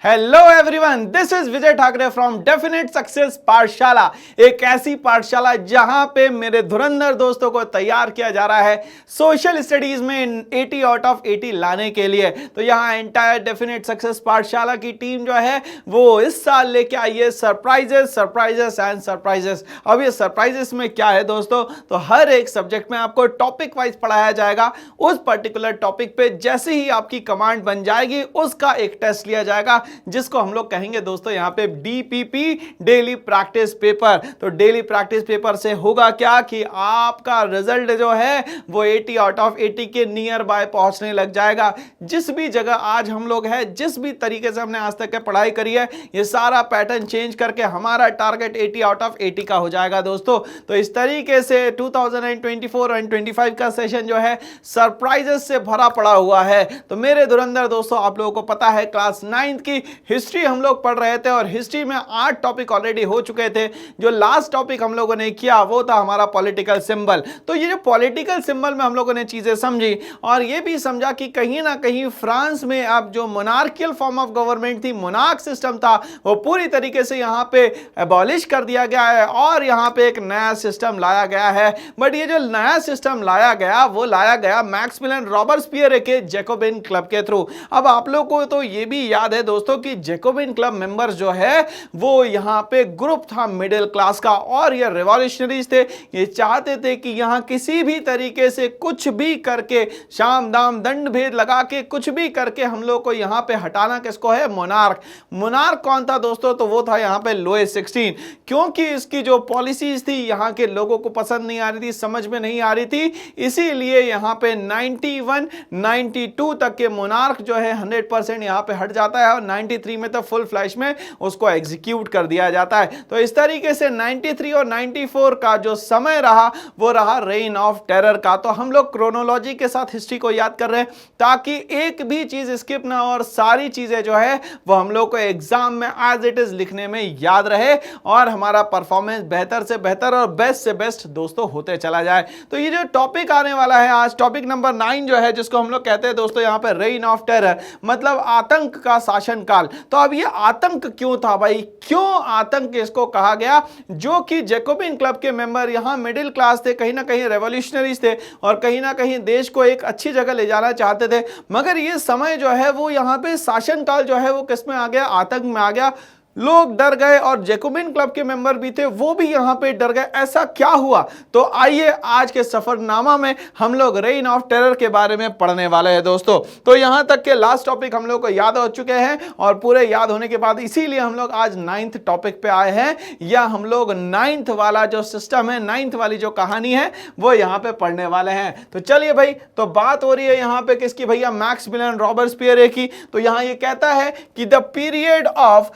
Hello everyone, this is Vijay Thackeray from definite success पाठशाला। एक ऐसी पाठशाला जहां पे मेरे धुरंधर दोस्तों को तैयार किया जा रहा है सोशल स्टडीज में 80 आउट ऑफ 80 लाने के लिए। तो यहां एंटायर डेफिनेट सक्सेस पाठशाला की टीम जो है वो इस साल लेके आई है सरप्राइजेस सरप्राइजेस एंड सरप्राइजेस। अब ये सरप्राइजेस में क्या है दोस्तों, तो हर एक सब्जेक्ट में आपको टॉपिक वाइज पढ़ाया जाएगा। उस पर्टिकुलर टॉपिक पे जैसे ही आपकी कमांड बन जाएगी उसका एक टेस्ट लिया जाएगा, जिसको हम लोग कहेंगे दोस्तों यहां पे डीपीपी, डेली प्रैक्टिस पेपर। तो डेली प्रैक्टिस पेपर से होगा क्या कि आपका रिजल्ट जो है वो 80 आउट ऑफ 80 के नियर बाय पहुंचने लग जाएगा। जिस भी जगह आज हम लोग हैं, जिस भी तरीके से हमने आज तक पढ़ाई करी है, ये सारा पैटर्न चेंज करके हमारा टारगेट 80 आउट ऑफ 80 का हो जाएगा दोस्तों। तो इस तरीके से 2024 और 25 का सेशन जो है सरप्राइजेस से भरा पड़ा हुआ है। तो मेरे धुरंधर दोस्तों, आप लोगों को पता है क्लास 9th की हिस्ट्री हम लोग पढ़ रहे थे और हिस्ट्री में 8 टॉपिक ऑलरेडी हो चुके थे। जो लास्ट टॉपिक हम लोगों ने किया वो था हमारा पॉलिटिकल सिंबल। तो ये जो पॉलिटिकल सिंबल में हम लोगों ने चीजें समझी और ये भी समझा कि कहीं ना कहीं फ्रांस में अब जो मोनार्कियल फॉर्म ऑफ गवर्नमेंट थी, मोनार्क सिस्टम था, वो पूरी तरीके से यहां पे एबॉलिश कर दिया गया है और यहां पे एक नया सिस्टम लाया गया है। बट ये जो नया सिस्टम लाया गया वो लाया गया मैक्सिमिलियन रॉबर्सपियर के जैकोबिन क्लब के थ्रू। अब आप लोगों को तो ये भी याद है दोस्तों कि जैकोबिन क्लब मेंबर्स जो है वो यहां पे ग्रुप था मिडिल क्लास का और ये रिवॉल्यूशनरीज थे। ये चाहते थे कि यहां किसी भी तरीके से कुछ भी करके, शाम दाम दंड भेद लगा के कुछ भी करके हम लोग को यहां पे हटाना किसको है, मोनार्क। मोनार्क कौन था दोस्तों, तो वो था यहां पे लुईस 16। क्योंकि इसकी जो पॉलिसीज थी यहां के लोगों को पसंद नहीं आ रही थी, समझ में नहीं आ रही थी, इसीलिए यहां पे 91 92 तक के मोनार्क जो है 100% यहां पे हट जाता है और 93 में तो फुल फ्लैश में उसको एग्जीक्यूट कर दिया जाता है। तो इस तरीके से 93 और 94 का जो समय रहा वो रहा रेन ऑफ टेरर का। तो हम लोग क्रोनोलॉजी के साथ हिस्ट्री को याद कर रहे हैं ताकि एक भी चीज स्किप ना और सारी चीजें जो है वो हम लोग को एग्जाम में एज इट इज लिखने में याद रहे और हमारा परफॉर्मेंस बेहतर से बेहतर और बेस्ट से बेस्ट दोस्तों होते चला जाए। तो ये जो टॉपिक आने वाला है आज, टॉपिक नंबर 9 जो है, जिसको हम लोग कहते हैं दोस्तों यहां पे रेन ऑफ टेरर, मतलब आतंक का शासन काल। तो अब ये आतंक क्यों था भाई, क्यों आतंक इसको कहा गया, जो कि जैकोबिन क्लब के मेंबर यहां मिडिल क्लास थे, कहीं ना कहीं रेवोल्यूशनरीज थे और कहीं ना कहीं देश को एक अच्छी जगह ले जाना चाहते थे। मगर ये समय जो है वो यहां पे शासन काल जो है वो किस में आ गया, आतंक में आ गया। लोग डर गए और जैकोबिन क्लब के मेंबर भी थे वो भी यहां पे डर गए। ऐसा क्या हुआ, तो आइए आज के सफरनामा में हम लोग रेन ऑफ टेरर के बारे में पढ़ने वाले हैं दोस्तों। तो यहां तक के लास्ट टॉपिक हम लोग को याद हो चुके हैं और पूरे याद होने के बाद इसीलिए हम लोग आज 9th टॉपिक पे आए हैं, या हम लोग 9th वाला जो सिस्टम है, 9th वाली जो कहानी है वो यहां पे पढ़ने वाले हैं। तो चलिए भाई, तो बात हो रही है यहां पे किसकी भैया, मैक्सिमिलियन रॉबर्सपियर की। तो यहां ये कहता है कि द पीरियड ऑफ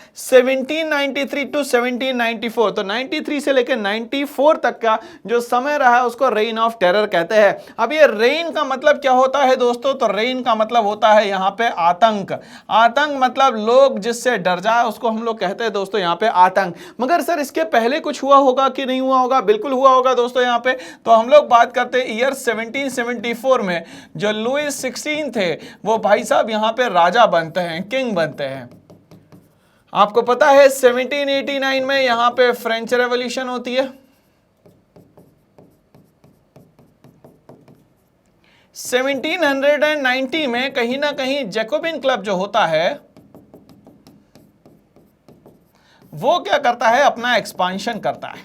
1793 टू 1794, तो 93 से लेकर 94 तक का जो समय रहा है उसको रेन ऑफ टेरर कहते हैं। अब ये रेन का मतलब क्या होता है दोस्तों, तो रेन का मतलब होता है यहां पे आतंक। आतंक मतलब लोग जिससे डर जाए उसको हम लोग कहते हैं दोस्तों यहां पे आतंक। मगर सर इसके पहले कुछ हुआ होगा कि नहीं हुआ होगा, बिल्कुल हुआ होगा दोस्तों यहां पे। तो हम लोग बात करते हैं ईयर 1774 में जो लुईस 16 थे वो भाई साहब यहां पे राजा बनते हैं, किंग बनते हैं। आपको पता है 1789 में यहां पे फ्रेंच रेवोल्यूशन होती है। 1790 में कहीं ना कहीं जैकोबिन क्लब जो होता है वो क्या करता है, अपना एक्सपांशन करता है।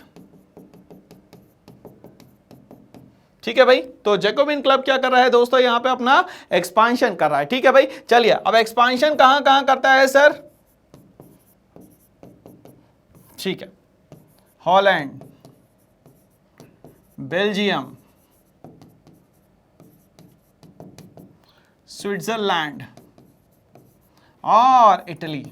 ठीक है भाई, तो जैकोबिन क्लब क्या कर रहा है दोस्तों, यहां पे अपना एक्सपांशन कर रहा है। ठीक है भाई, चलिए अब एक्सपांशन कहां कहां करता है सर, ठीक है, हॉलैंड, बेल्जियम, स्विट्जरलैंड और इटली,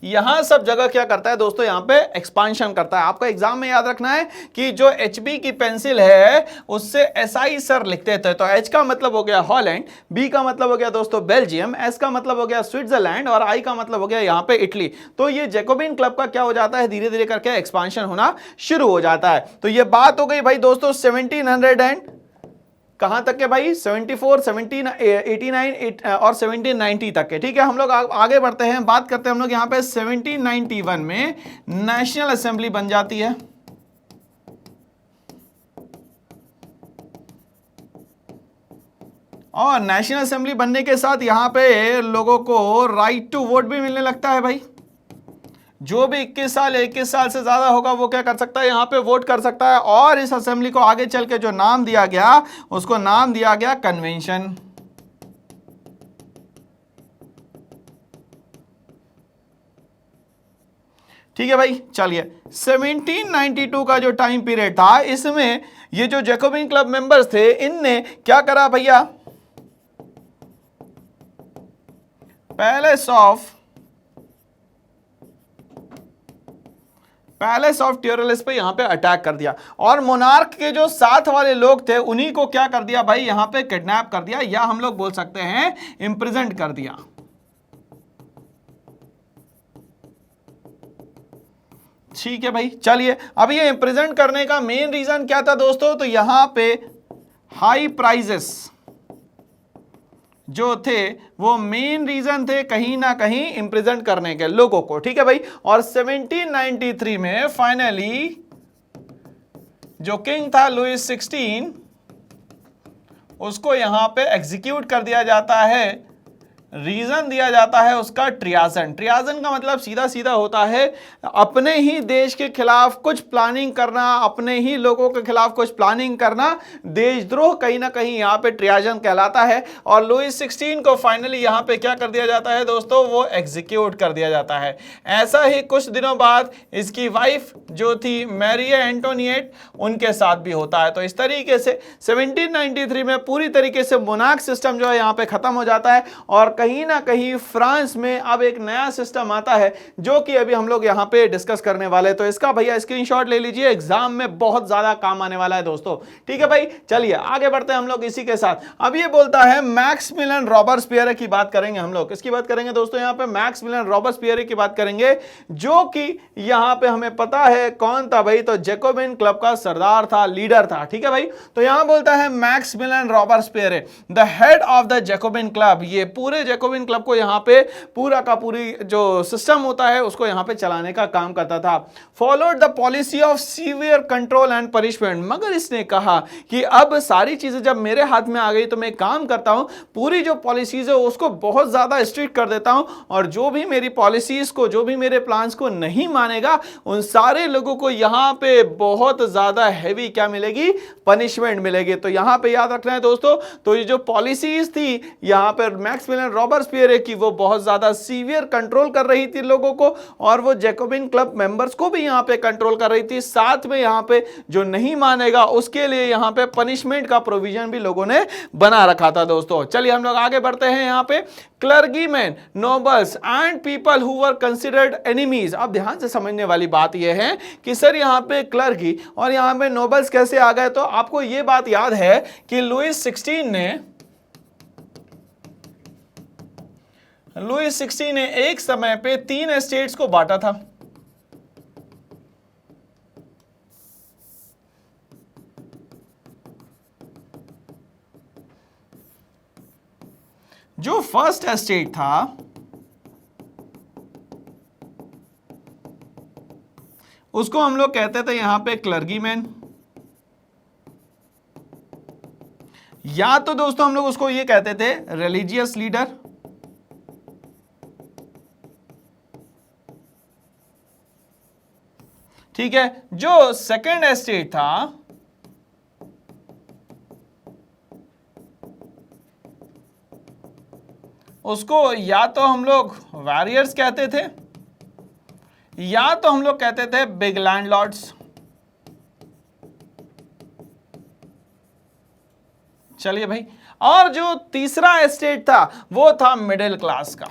यहां सब जगह क्या करता है दोस्तों, यहां पे एक्सपांशन करता है। आपको एग्जाम में याद रखना है कि जो HB की पेंसिल है उससे SI सर लिखते थे। तो H का मतलब हो गया हॉलैंड, B का मतलब हो गया दोस्तों बेल्जियम, S का मतलब हो गया स्विट्जरलैंड और I का मतलब हो गया यहां पे इटली। तो ये जैकोबिन क्लब का क्या हो जाता है, धीरे धीरे करके एक्सपांशन होना शुरू हो जाता है। तो ये बात हो गई भाई दोस्तों 1700 कहां तक है भाई? 74, 1789 और 1790 तक है। ठीक है, हम लोग आगे बढ़ते हैं, बात करते हैं हम लोग यहां पे 1791 में नेशनल असेंबली बन जाती है। और नेशनल असेंबली बनने के साथ यहां पे लोगों को राइट टू वोट भी मिलने लगता है भाई। जो भी 21 साल से ज्यादा होगा वो क्या कर सकता है? यहां पे वोट कर सकता है। और इस असेंबली को आगे चल के जो नाम दिया गया उसको नाम दिया गया कन्वेंशन। ठीक है भाई, चलिए 1792 का जो टाइम पीरियड था, इसमें ये जो जैकोबिन क्लब मेंबर्स थे इनने क्या करा भैया? पैलेस ऑफ ट्यूरेलिस पे यहां पे अटैक कर दिया और मोनार्क के जो साथ वाले लोग थे उन्हीं को क्या कर दिया भाई? यहां पे किडनैप कर दिया, या हम लोग बोल सकते हैं इंप्रिजन कर दिया। ठीक है भाई, चलिए अब ये इंप्रिजन करने का मेन रीजन क्या था दोस्तों? तो यहां पे हाई प्राइजेस जो थे वो मेन रीजन थे कहीं ना कहीं इंप्रिजन करने के लोगों को। ठीक है भाई, और 1793 में फाइनली जो किंग था लुइस 16 उसको यहां पे एग्जीक्यूट कर दिया जाता है। रीजन दिया जाता है उसका ट्रियाजन। ट्रियाजन का मतलब सीधा सीधा होता है अपने ही देश के खिलाफ कुछ प्लानिंग करना, अपने ही लोगों के खिलाफ कुछ प्लानिंग करना, देशद्रोह कहीं ना कहीं यहाँ पे ट्रियाजन कहलाता है। और लुइस 16 को फाइनली यहाँ पे क्या कर दिया जाता है दोस्तों? वो एग्जीक्यूट कर दिया जाता है। ऐसा ही कुछ दिनों बाद इसकी वाइफ जो थी मैरिया एंटोनिएट, उनके साथ भी होता है। तो इस तरीके से 1793 में पूरी तरीके से मोनार्क सिस्टम जो है यहाँ पे खत्म हो जाता है और कहीं ना कहीं फ्रांस में अब एक नया सिस्टम आता है जो कि अभी हम लोग यहां पे डिस्कस करने वाले हैं। तो इसका भैया स्क्रीनशॉट ले लीजिए, एग्जाम में बहुत ज्यादा काम आने वाला है दोस्तों। ठीक है भाई, चलिए आगे बढ़ते हैं हम लोग इसी के साथ। अब ये बोलता है मैक्सिमिलियन रॉबर्सपियर की बात करेंगे हम लोग। किसकी बात करेंगे दोस्तों? यहां पे मैक्सिमिलियन रॉबर्सपियर की बात करेंगे, जो कि यहां पे हमें पता है कौन था भाई? तो जैकोबिन क्लब का सरदार था, लीडर था। ठीक है भाई, तो यहां बोलता है Maximilien Robespierre the head of the Jacobin club. ये पूरे जैकोबिन क्लब को यहां पे पूरा का पूरी जो सिस्टम होता है उसको यहां पे चलाने का काम करता था। Followed the policy of severe control and punishment. मगर इसने कहा कि अब सारी चीजें जब मेरे हाथ में आ गई तो मैं काम करता हूं, पूरी जो पॉलिसीज है उसको बहुत ज्यादा स्ट्रिक्ट कर देता हूं, और जो भी मेरी पॉलिसीज को, जो भी मेरे प्लान्स को नहीं मानेगा उन सारे लोगों को यहां पे बहुत ज्यादा हैवी क्या मिलेगी? पनिशमेंट मिलेगी। तो यहां पे याद रखना है दोस्तों, तो ये जो पॉलिसीज थी यहां पर मैक्सिमिलियन रॉबर्सपियर की, वो बहुत ज्यादा सीवियर कंट्रोल कर रही थी लोगों को, और वो जैकोबिन क्लब मेंबर्स को भी यहां पे कंट्रोल कर रही थी। साथ में यहां पे जो नहीं मानेगा उसके लिए यहां पे पनिशमेंट का प्रोविजन भी लोगों ने बना रखा था दोस्तों। चलिए हम लोग आगे बढ़ते हैं। यहां पे clergymen, nobles and people who were considered enemies. अब ध्यान से समझने वाली बात यह है कि सर यहां पे क्लर्गी और यहां पे नोबल्स कैसे आ गए? तो आपको यह बात याद है कि लुइस 16 ने एक समय पे 3 स्टेट्स को बांटा था। जो फर्स्ट स्टेट था उसको हम लोग कहते थे यहां पे क्लर्गीमैन, या तो दोस्तों हम लोग उसको ये कहते थे रिलीजियस लीडर, ठीक है। जो सेकंड एस्टेट था उसको या तो हम लोग वॉरियर्स कहते थे या तो हम लोग कहते थे बिग लैंडलॉर्ड्स। चलिए भाई, और जो तीसरा एस्टेट था वो था मिडिल क्लास का।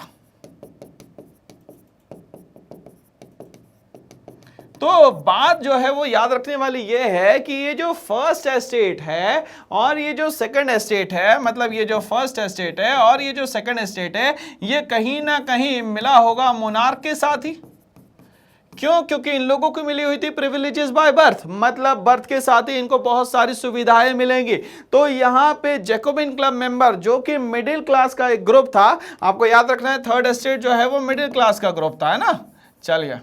तो बात जो है वो याद रखने वाली ये है कि ये जो फर्स्ट एस्टेट है और ये जो सेकंड एस्टेट है, मतलब ये जो फर्स्ट एस्टेट है और ये जो सेकंड एस्टेट है, ये कहीं ना कहीं मिला होगा मोनार्क के साथ ही। क्यों? क्योंकि इन लोगों को मिली हुई थी प्रिविलेजेस बाय बर्थ, मतलब बर्थ के साथ ही इनको बहुत सारी सुविधाएं मिलेंगी। तो यहां पे जैकोबिन क्लब मेंबर जो कि मिडिल क्लास का एक ग्रुप था, आपको याद रखना है थर्ड एस्टेट जो है वो मिडिल क्लास का ग्रुप था, है ना। चलिए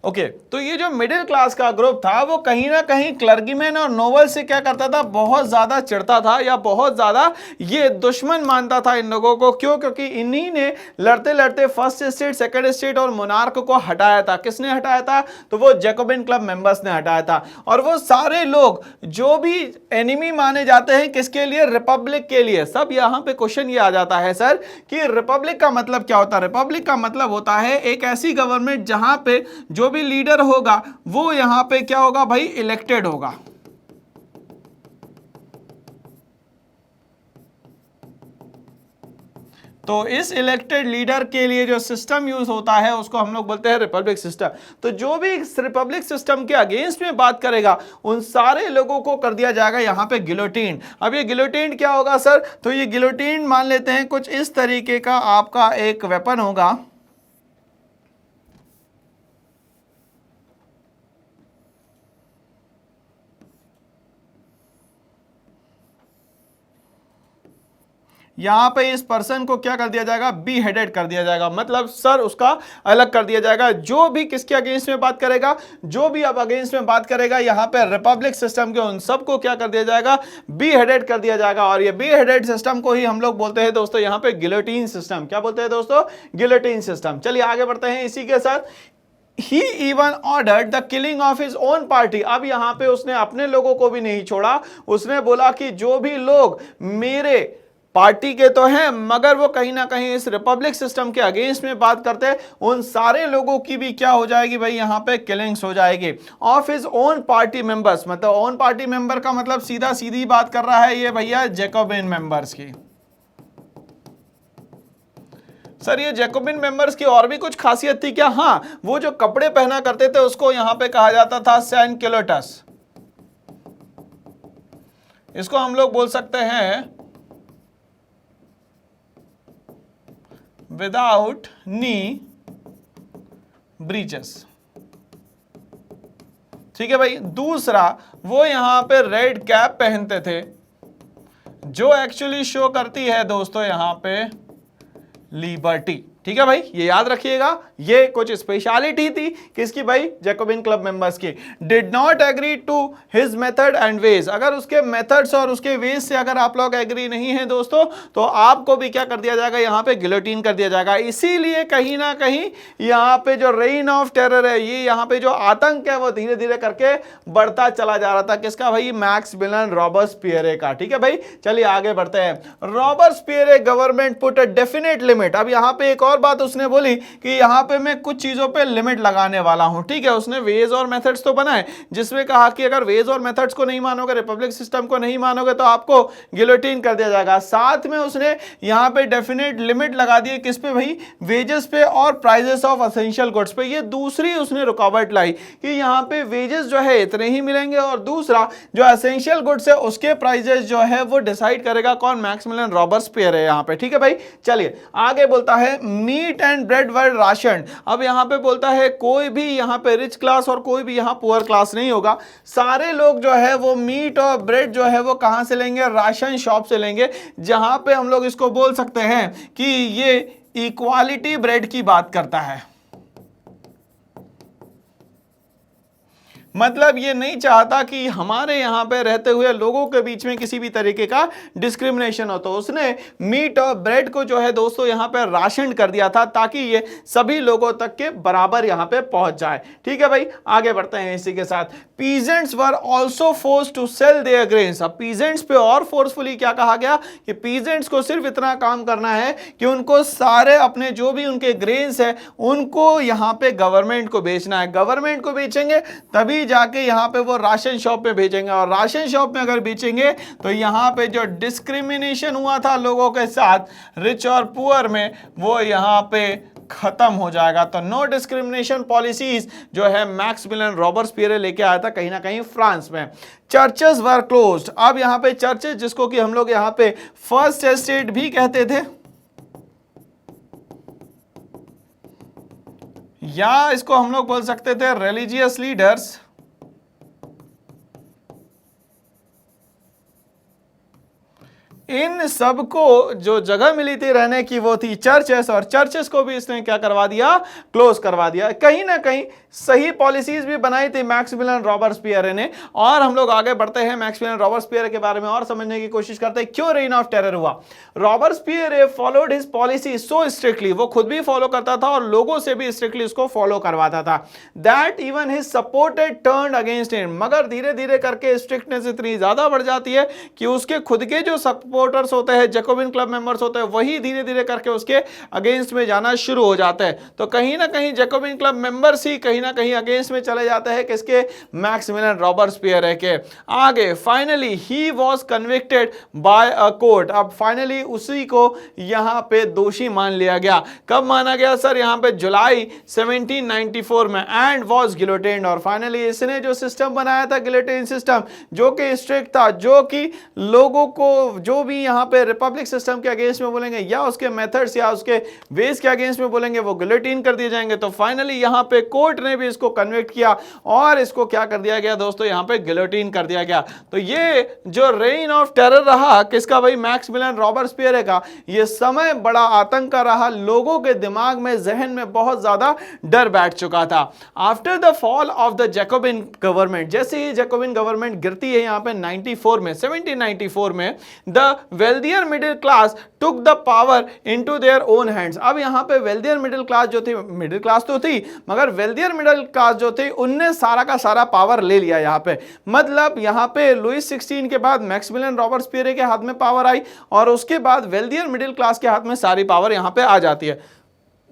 ओके तो ये जो मिडिल क्लास का ग्रुप था वो कहीं ना कहीं क्लर्गीमैन और नोबल से क्या करता था, बहुत ज्यादा चिढ़ता था या बहुत ज्यादा ये दुश्मन मानता था इन लोगों को। क्यों? क्योंकि इन्हीं ने लड़ते लड़ते फर्स्ट एस्टेट, सेकंड एस्टेट और मोनार्क को हटाया था। किसने हटाया था? तो वो जैकोबिन क्लब मेंबर्स ने हटाया था। और वो सारे लोग जो भी एनिमी माने जाते हैं किसके लिए? रिपब्लिक के लिए। सब यहां पे क्वेश्चन ये आ जाता है सर कि रिपब्लिक का मतलब क्या होता है? रिपब्लिक का मतलब होता है एक ऐसी गवर्नमेंट जहां पे जो भी लीडर होगा वो यहां पे क्या होगा भाई? इलेक्टेड होगा। तो इस इलेक्टेड लीडर के लिए जो सिस्टम यूज होता है उसको हम लोग बोलते हैं रिपब्लिक सिस्टम। तो जो भी इस रिपब्लिक सिस्टम के अगेंस्ट में बात करेगा उन सारे लोगों को कर दिया जाएगा यहां पे गिलोटीन। अब ये गिलोटीन क्या होगा सर? तो ये गिलोटीन मान लेते हैं कुछ इस तरीके का आपका एक वेपन होगा। यहां पे इस पर्सन को क्या कर दिया जाएगा? बी हेडेड कर दिया जाएगा, मतलब सर उसका अलग कर दिया जाएगा। जो भी किसके अगेंस्ट में बात करेगा, जो भी अब अगेंस्ट में बात करेगा यहां पे रिपब्लिक सिस्टम के, उन सबको क्या कर दिया जाएगा? बी हेडेड कर दिया जाएगा। और ये बी हेडेड सिस्टम को ही हम लोग बोलते हैं दोस्तों यहां पे गिलोटीन सिस्टम। क्या बोलते हैं दोस्तों? Guillotine system. चलिए आगे बढ़ते हैं इसी के साथ। He even ordered the killing of his own party। अब यहां पे उसने अपने लोगों को भी नहीं छोड़ा, उसने बोला कि जो भी लोग मेरे पार्टी के तो हैं मगर वो कहीं ना कहीं इस रिपब्लिक सिस्टम के अगेंस्ट में बात करते हैं, उन सारे लोगों की भी क्या हो जाएगी भाई? यहां पे किलिंग्स हो जाएगी of his own party members. मतलब ओन पार्टी मेंबर का मतलब सीधा सीधी बात कर रहा है ये भैया जैकोबिन मेंबर्स की। सर ये जैकोबिन मेंबर्स की और भी कुछ खासियत थी क्या? हाँ, वो जो कपड़े पहना करते थे उसको यहां पे कहा जाता था सैनकिलोटस। इसको हम लोग बोल सकते हैं विदाउट नी ब्रीचेस। ठीक है भाई। दूसरा, वो यहां पे रेड कैप पहनते थे जो एक्चुअली शो करती है दोस्तों यहां पे लिबर्टी। ठीक है भाई, ये याद रखिएगा, ये कुछ स्पेशलिटी थी किसकी भाई? जैकोबिन क्लब मेंबर्स की। Did not agree to his method and ways. अगर उसके मेथड्स और उसके वेज से अगर आप लोग एग्री नहीं है दोस्तों तो आपको भी क्या कर दिया जाएगा? यहां पे गिलोटीन कर दिया जाएगा। इसीलिए कहीं ना कहीं यहां पे जो रेन ऑफ टेरर है, ये यहां पे जो आतंक है वो धीरे धीरे करके बढ़ता चला जा रहा था। किसका भाई? मैक्सिमिलियन रॉबर्सपियरे का। ठीक है भाई, चलिए आगे बढ़ते हैं। Robespierre government put a definite limit. अब यहां पे एक और बात उसने बोली कि यहां पे मैं कुछ चीजों पे लिमिट लगाने वाला हूं। ठीक है, उसने वेज और मेथड्स तो बनाए जिसमें कहा कि अगर वेज और मेथड्स को नहीं मानोगे, रिपब्लिक सिस्टम को नहीं मानोगे तो आपको गिलोटीन कर दिया जाएगा। साथ में उसने यहां पे डेफिनेट लिमिट लगा दी। किस पे भाई? वेजेस पे और प्राइजेस ऑफ एसेंशियल गुड्स पे। ये दूसरी उसने रुकावट लाई कि यहां पे वेजेस जो है इतने ही मिलेंगे और दूसरा जो एसेंशियल गुड्स है उसके प्राइजेस जो है वो डिसाइड करेगा कौन? मैक्सिमिलियन रॉबर्सपियरे यहां पे। ठीक है भाई, चलिए आगे बोलता है meat and bread were ration. अब यहां पे बोलता है कोई भी यहां पे रिच क्लास और कोई भी यहां पुअर क्लास नहीं होगा। सारे लोग जो है वो मीट और ब्रेड जो है वो कहां से लेंगे? राशन शॉप से लेंगे। जहां पे हम लोग इसको बोल सकते हैं कि ये इक्वालिटी ब्रेड की बात करता है। मतलब ये नहीं चाहता कि हमारे यहां पे रहते हुए लोगों के बीच में किसी भी तरीके का डिस्क्रिमिनेशन हो। तो उसने मीट और ब्रेड को जो है दोस्तों यहां पे राशन कर दिया था ताकि ये सभी लोगों तक के बराबर यहां पे पहुंच जाए। ठीक है भाई, आगे बढ़ते हैं इसी के साथ। Peasants were also forced to sell their grains. अब पीजेंट्स पे और फोर्सफुली क्या कहा गया कि पीजेंट्स को सिर्फ इतना काम करना है कि उनको सारे अपने जो भी उनके ग्रेन्स है उनको यहां पे गवर्नमेंट को बेचना है। गवर्नमेंट को बेचेंगे तभी जाके यहां पे वो राशन शॉप में बेचेंगे और राशन शॉप में अगर बेचेंगे तो यहां पे जो डिस्क्रिमिनेशन हुआ था लोगों के साथ रिच और पुअर में वो यहां पे खत्म हो जाएगा। तो नो डिस्क्रिमिनेशन पॉलिसीज जो है मैक्सिमिलियन रॉबर्सपियरे लेके आया था कहीं ना कहीं फ्रांस में। चर्चेस वर क्लोज्ड। अब यहां पे चर्चेस जिसको कि हम लोग यहां पे फर्स्ट एस्टेट भी कहते थे, या इसको हम लोग बोल सकते थे रिलीजियस लीडर्स, इन सबको जो जगह मिली थी रहने की वो थी चर्चेस, और चर्चेस को भी इसने क्या करवा दिया, क्लोज करवा दिया। कहीं ना कहीं सही पॉलिसीज भी बनाई थी मैक्सिमिलियन रॉबर्सपियर ने। और हम लोग आगे बढ़ते हैं, मैक्सिमिलियन रॉबर्सपियर के बारे में और समझने की कोशिश करते हैं क्यों रेन ऑफ टेरर हुआ। Robespierre followed his policy so strictly, वो खुद भी फॉलो करता था और लोगों से भी स्ट्रिक्टली उसको फॉलो करवाता था, that even his supported turned against him. मगर धीरे धीरे करके स्ट्रिक्टनेस इतनी ज्यादा बढ़ जाती है कि उसके खुद के जो सपोर्टर्स होते हैं, जैकोबिन क्लब मेंबर्स होते हैं, वही धीरे धीरे करके उसके अगेंस्ट में जाना शुरू हो जाते हैं। तो कहीं ना कहीं जैकोबिन क्लब मेंबर्स ही कहीं ना कहीं अगेंस्ट में चले जाते हैं किसके, मैक्सिमिलियन रॉबर्सपियर के। आगे finally he was convicted by a court. अब फाइनली उसी को यहां पे दोषी मान लिया गया। कब माना गया सर, यहां पे जुलाई 1794 में, एंड वाज गिलोटिन्ड। और फाइनली इसने जो सिस्टम बनाया था गिलोटिन सिस्टम, जो कि स्ट्रिक्ट था, जो कि लोगों को जो भी यहां पे रिपब्लिक सिस्टम के अगेंस्ट में बोलेंगे या उसके मेथड्स या उसके वेज के अगेंस्ट में बोलेंगे, वो गिलोटिन कर दिए जाएंगे। तो फाइनली यहां पे कोर्ट ने भी इसको कन्विक्ट किया और इसको क्या कर दिया गया दोस्तों, यहां पे गिलोटिन कर दिया गया। तो ये जो रेन ऑफ टेरर रहा किसका भाई, मैक्सिमिलियन रॉबर्सपियर का, ये समय बड़ा आतंक का रहा, लोगों के दिमाग में, जहन में बहुत ज्यादा डर बैठ चुका था। After the fall of the Jacobian government, जैसे ही जैकोबिन गवर्नमेंट गिरती है यहां पे 1794 में, the wealthier middle class took the power into their own hands. अब यहां पे वेल्दियर मिडिल क्लास जो थी, मिडिल क्लास तो थी मगर वेल्दियर मिडिल क्लास जो थी उनने सारा का सारा पावर ले लिया यहां पे। मतलब यहां पे लुईस 16 के बाद मैक्सिमिलियन रॉबर्सपियर के हाथ में पावर आई और उसके बाद वेल्दियर मिडिल क्लास के हाथ में सारी पावर यहां पे आ जाती है।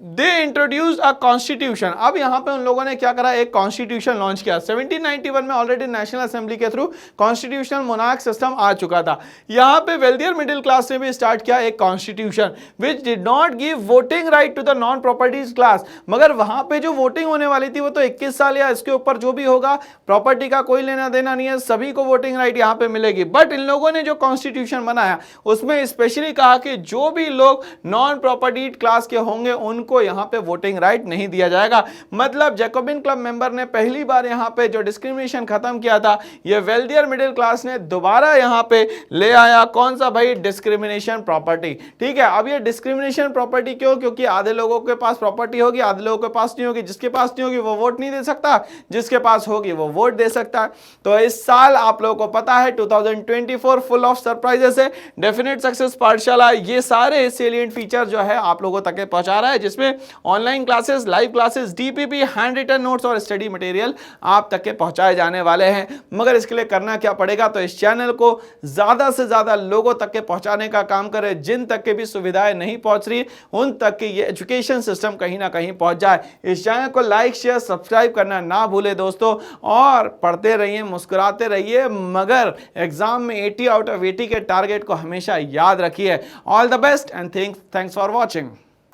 They introduce a constitution. अब यहां पे उन लोगों ने क्या करा, एक कॉन्स्टिट्यूशन लॉन्च किया। 1791 में ऑलरेडी नेशनल असेंबली के थ्रू कॉन्स्टिट्यूशनल मोनार्क सिस्टम आ चुका था। यहां पे वेल्दियर मिडिल क्लास ने भी स्टार्ट किया एक constitution which did not give voting right to the non properties class. मगर वहां पे जो वोटिंग होने वाली थी वो तो 21 साल या इसके ऊपर जो भी होगा, प्रॉपर्टी का कोई लेना देना नहीं है, सभी को वोटिंग राइट यहां पे मिलेगी। बट इन लोगों ने जो कॉन्स्टिट्यूशन बनाया उसमें स्पेशली कहा कि जो भी लोग नॉन प्रॉपर्टी क्लास के होंगे उनको यहां पे वोटिंग राइट नहीं दिया जाएगा। मतलब जैकोबिन क्लब मेंबर ने पहली बार यहां पे जो डिस्क्रिमिनेशन खत्म किया था, ये वेल्दियर मिडिल क्लास ने दोबारा यहां पे ले आया। कौन सा भाई, डिस्क्रिमिनेशन प्रॉपर्टी। ठीक है, अब ये डिस्क्रिमिनेशन प्रॉपर्टी क्यों, क्योंकि आधे लोगों के पास प्रॉपर्टी होगी, आधे लोगों के पास नहीं होगी। जिसके पास नहीं होगी वो वोट नहीं दे सकता, जिसके पास होगी वो वोट दे सकता है। तो इस साल आप लोगों को पता है 2024 फुल ऑफ सरप्राइजेस है। डेफिनेट सक्सेस पाठशाला ये सारे सेलिएंट फीचर जो है आप लोगों तक पहुंचा रहा है, जिसमें online classes, live classes, DPP, hand written notes और स्टडी मटेरियल आप तक के पहुंचाए जाने वाले हैं। मगर इसके लिए करना क्या पड़ेगा, तो इस चैनल को ज्यादा से ज्यादा लोगों तक के पहुंचाने का काम करें। जिन तक के भी सुविधाएं नहीं पहुंच रही उन तक के ये एजुकेशन सिस्टम कहीं ना कहीं पहुंच जाए। इस चैनल को लाइक, शेयर, सब्सक्राइब करना ना भूले दोस्तों, और पढ़ते रहिए, मुस्कुराते रहिए, मगर एग्जाम में 80 आउट ऑफ 80 के टारगेट को हमेशा याद रखिए। All the best and thanks for watching.